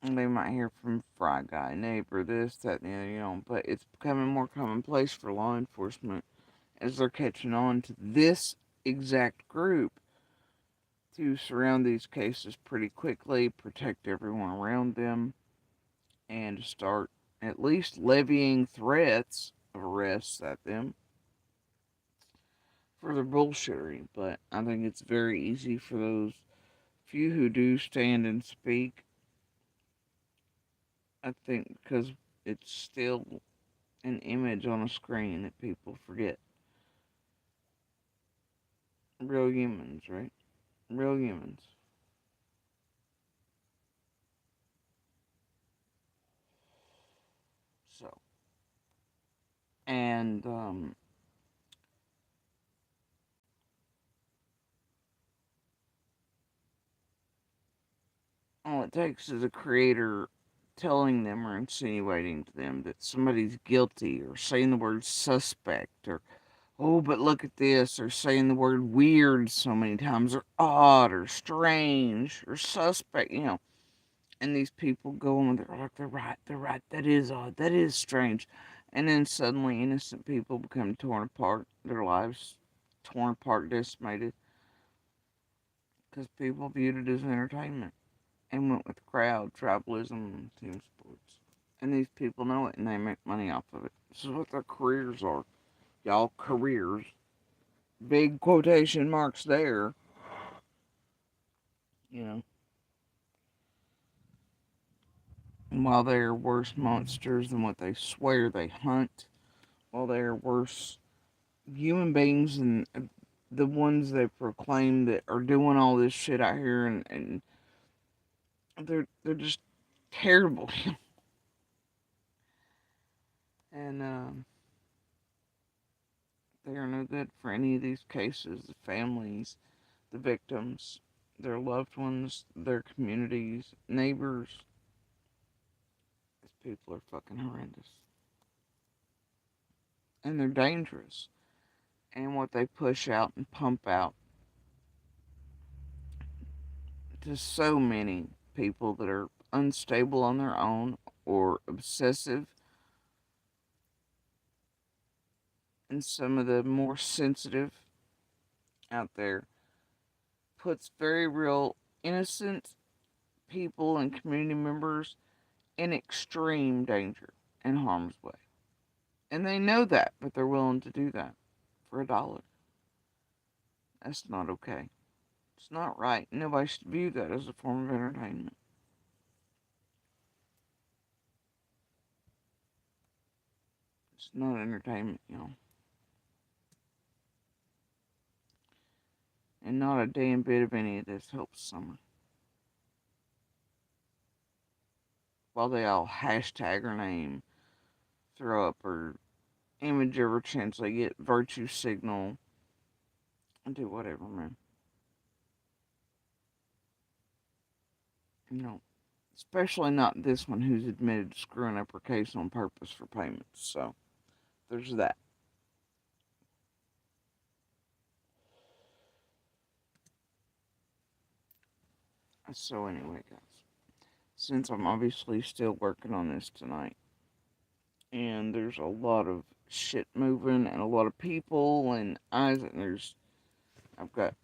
And they might hear from Fry Guy, neighbor, this, that, and the other, but it's becoming more commonplace for law enforcement as they're catching on to this exact group to surround these cases pretty quickly, protect everyone around them, and start at least levying threats of arrests at them for their bullshittery. But I think it's very easy for those few who do stand and speak. I think because it's still an image on a screen that people forget. Real humans, right? Real humans. So, and all it takes is a creator telling them or insinuating to them that somebody's guilty, or saying the word suspect, or oh, but look at this, or saying the word weird so many times, or odd, or strange, or suspect, And these people go on with it, like, they're right, that is odd, that is strange. And then suddenly innocent people become torn apart, their lives torn apart, decimated, because people viewed it as entertainment and went with crowd, tribalism, and team sports. And these people know it and they make money off of it. This is what their careers are. Y'all, careers. Big quotation marks there. You know. And while they are worse monsters than what they swear they hunt, while they are worse human beings than the ones they proclaim that are doing all this shit out here, and they're just terrible. And they are no good for any of these cases. The families, the victims, their loved ones, their communities, neighbors. These people are fucking horrendous. And they're dangerous. And what they push out and pump out to so many people that are unstable on their own or obsessive, and some of the more sensitive out there, puts very real innocent people and community members in extreme danger and harm's way. And they know that, but they're willing to do that for $1. That's not okay. It's not right. Nobody should view that as a form of entertainment. It's not entertainment, And not a damn bit of any of this helps Summer. While they all hashtag her name, throw up her image every chance they get, virtue signal, and do whatever, man. Especially not this one who's admitted to screwing up her case on purpose for payments. So, there's that. So, anyway, guys, since I'm obviously still working on this tonight, and there's a lot of shit moving, and a lot of people, and I've got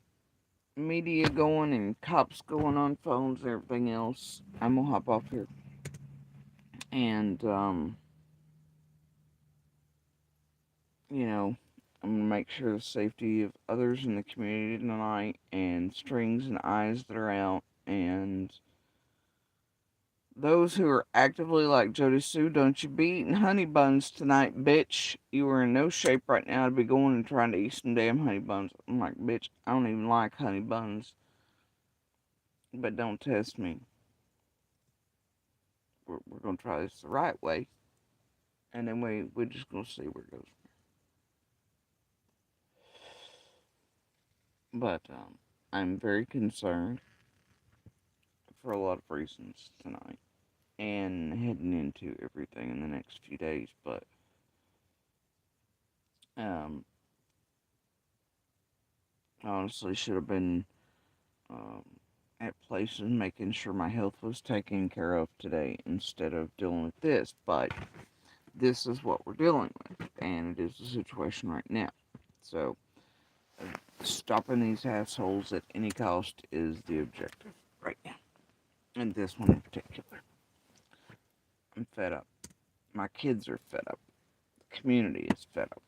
media going, and cops going on phones, and everything else, I'm gonna hop off here. And, you know, I'm going to make sure the safety of others in the community tonight, and strings and eyes that are out, and those who are actively like Jody Sue, don't you be eating honey buns tonight, bitch. You are in no shape right now to be going and trying to eat some damn honey buns. I'm like, bitch, I don't even like honey buns. But don't test me. We're going to try this the right way. And then we're just going to see where it goes. But I'm very concerned for a lot of reasons tonight. And heading into everything in the next few days. But um, I honestly should have been um, at places making sure my health was taken care of today instead of dealing with this. But this is what we're dealing with, and it is the situation right now. So, stopping these assholes at any cost is the objective right now. And this one in particular. I'm fed up. My kids are fed up. The community is fed up.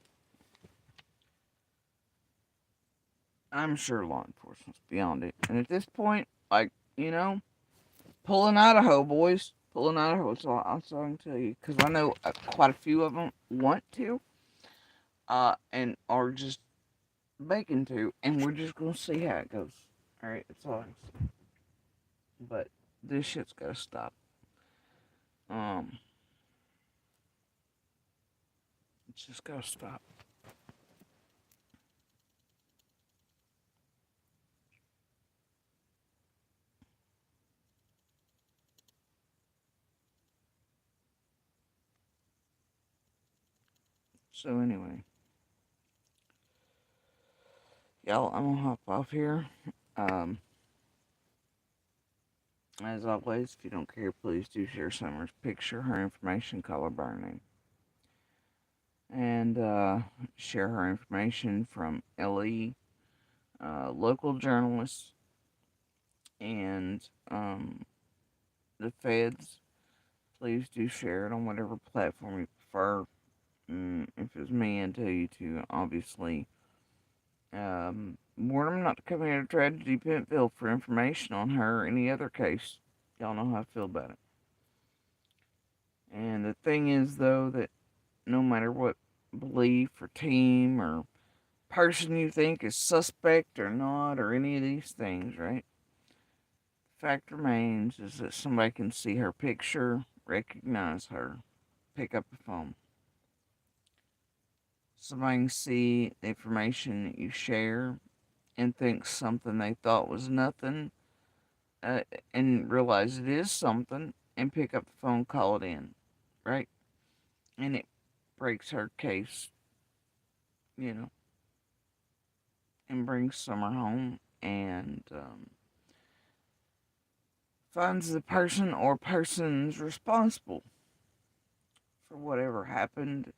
I'm sure law enforcement's beyond it. And at this point, like, pulling Idaho, boys. Pulling Idaho, that's all I can tell you. Because I know quite a few of them want to, and are just begging to, and we're just going to see how it goes. Alright, that's all I can say. But this shit's got to stop. It's just got to stop. So anyway, y'all, I'm gonna hop off here. Um, as always, if you don't care, please do share Summer's picture, her information, color by her name, and share her information from LE, local journalists, and the feds. Please do share it on whatever platform you prefer. If it was me, I'd tell you to obviously warn them not to come here to Tragedy Pentville for information on her or any other case. Y'all know how I feel about it. And the thing is, though, that no matter what belief or team or person you think is suspect or not, or any of these things, right? The fact remains is that somebody can see her picture, recognize her, pick up the phone. Somebody can see the information that you share and think something they thought was nothing, and realize it is something, and pick up the phone, call it in, right? And it breaks her case, you know, and brings Summer home, and finds the person or persons responsible for whatever happened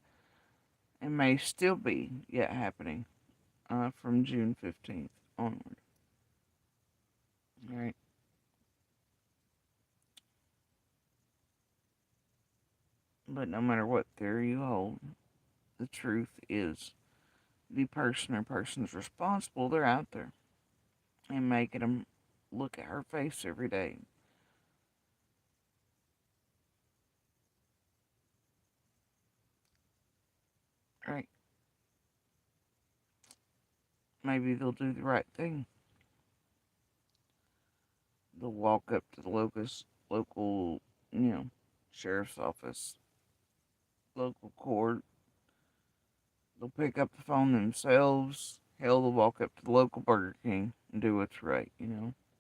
and may still be yet happening from June 15th onward. All right. But no matter what theory you hold, the truth is the person or persons responsible, they're out there and making them look at her face every day. Right? Maybe they'll do the right thing. They'll walk up to the local, sheriff's office, local court. They'll pick up the phone themselves. Hell, they'll walk up to the local Burger King and do what's right,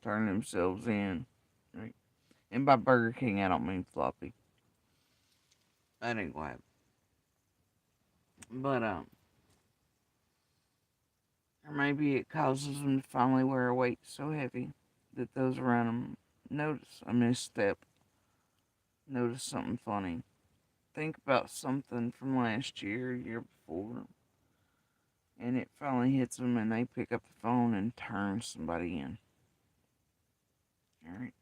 turn themselves in, right? And by Burger King, I don't mean floppy. That ain't gonna happen. But, or maybe it causes them to finally wear a weight so heavy that those around them notice a misstep, notice something funny, think about something from last year, year before, and it finally hits them and they pick up the phone and turn somebody in. Alright?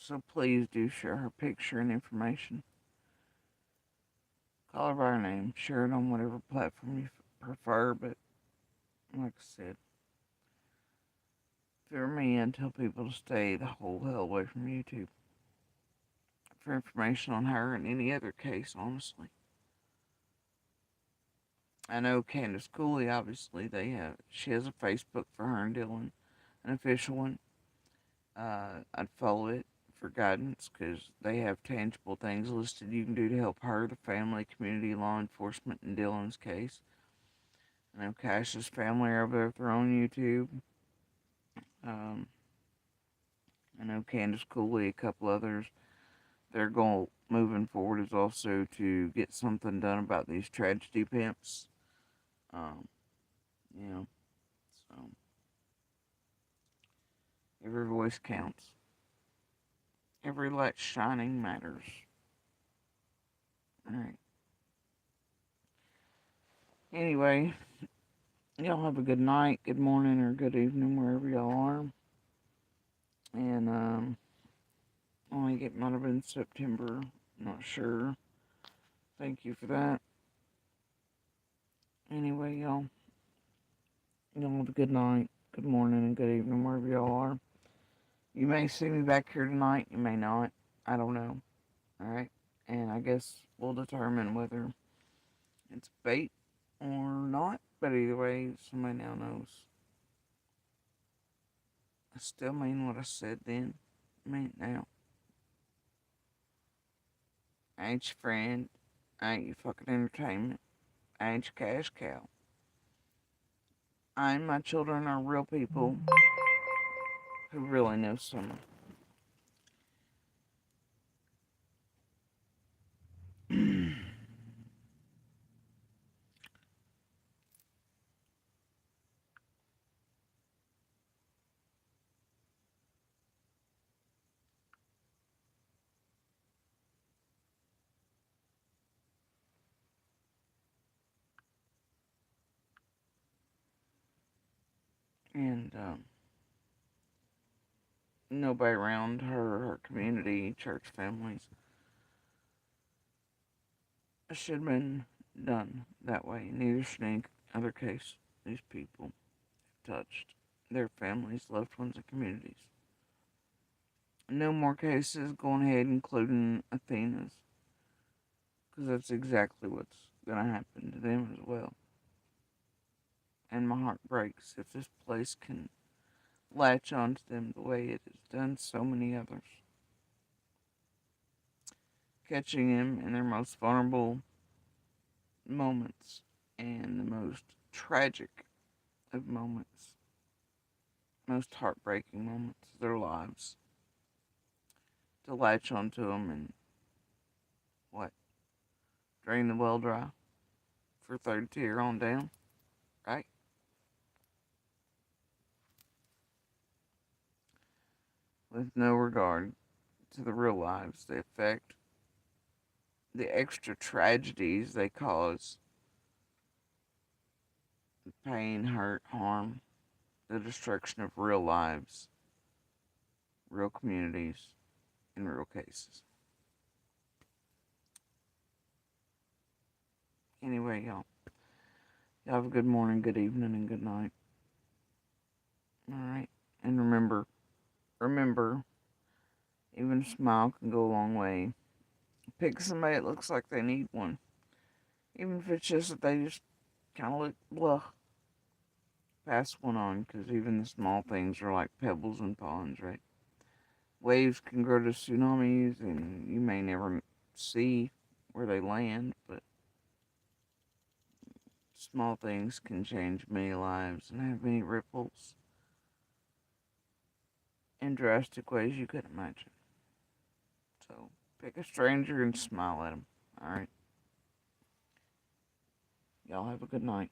So please do share her picture and information. Call her by her name. Share it on whatever platform you prefer. But like I said, if you're me, I'd tell people to stay the whole hell away from YouTube. For information on her and any other case, honestly. I know Candace Cooley, obviously, she has a Facebook for her and Dylan, an official one. I'd follow it for guidance because they have tangible things listed you can do to help her, the family, community, law enforcement, in Dylan's case. I know Cash's family are over there with their own YouTube. Um, I know Candace Cooley, a couple others. Their goal moving forward is also to get something done about these tragedy pimps. Um, you know, so every voice counts. Every light shining matters. Alright. Anyway, y'all have a good night, good morning, or good evening, wherever y'all are. And, I think it might have been September. Not sure. Thank you for that. Anyway, y'all have a good night, good morning, and good evening, wherever y'all are. You may see me back here tonight, you may not. I don't know. Alright? And I guess we'll determine whether it's bait or not. But either way, somebody now knows. I still mean what I said then. I mean it now. I ain't your friend. I ain't your fucking entertainment. I ain't your cash cow. I and my children are real people who really know summer. And nobody around her community, church families, should have been done that way. Neither should any other case these people have touched their families, loved ones, and communities. No more cases going ahead, including Athena's, because that's exactly what's going to happen to them as well. And my heart breaks if this place can latch onto them the way it has done so many others. Catching them in their most vulnerable moments and the most tragic of moments, most heartbreaking moments of their lives. To latch onto them and what? Drain the well dry for third tier on down, right? With no regard to the real lives they affect, the extra tragedies they cause, the pain, hurt, harm, the destruction of real lives, real communities, in real cases. Anyway, y'all have a good morning, good evening, and good night. Alright? And remember, even a smile can go a long way. Pick somebody that looks like they need one. Even if it's just that they just kind of look blah. Pass one on, because even the small things are like pebbles in ponds, right? Waves can grow to tsunamis, and you may never see where they land, but small things can change many lives and have many ripples in drastic ways you couldn't imagine. So, pick a stranger and smile at them, alright? Y'all have a good night.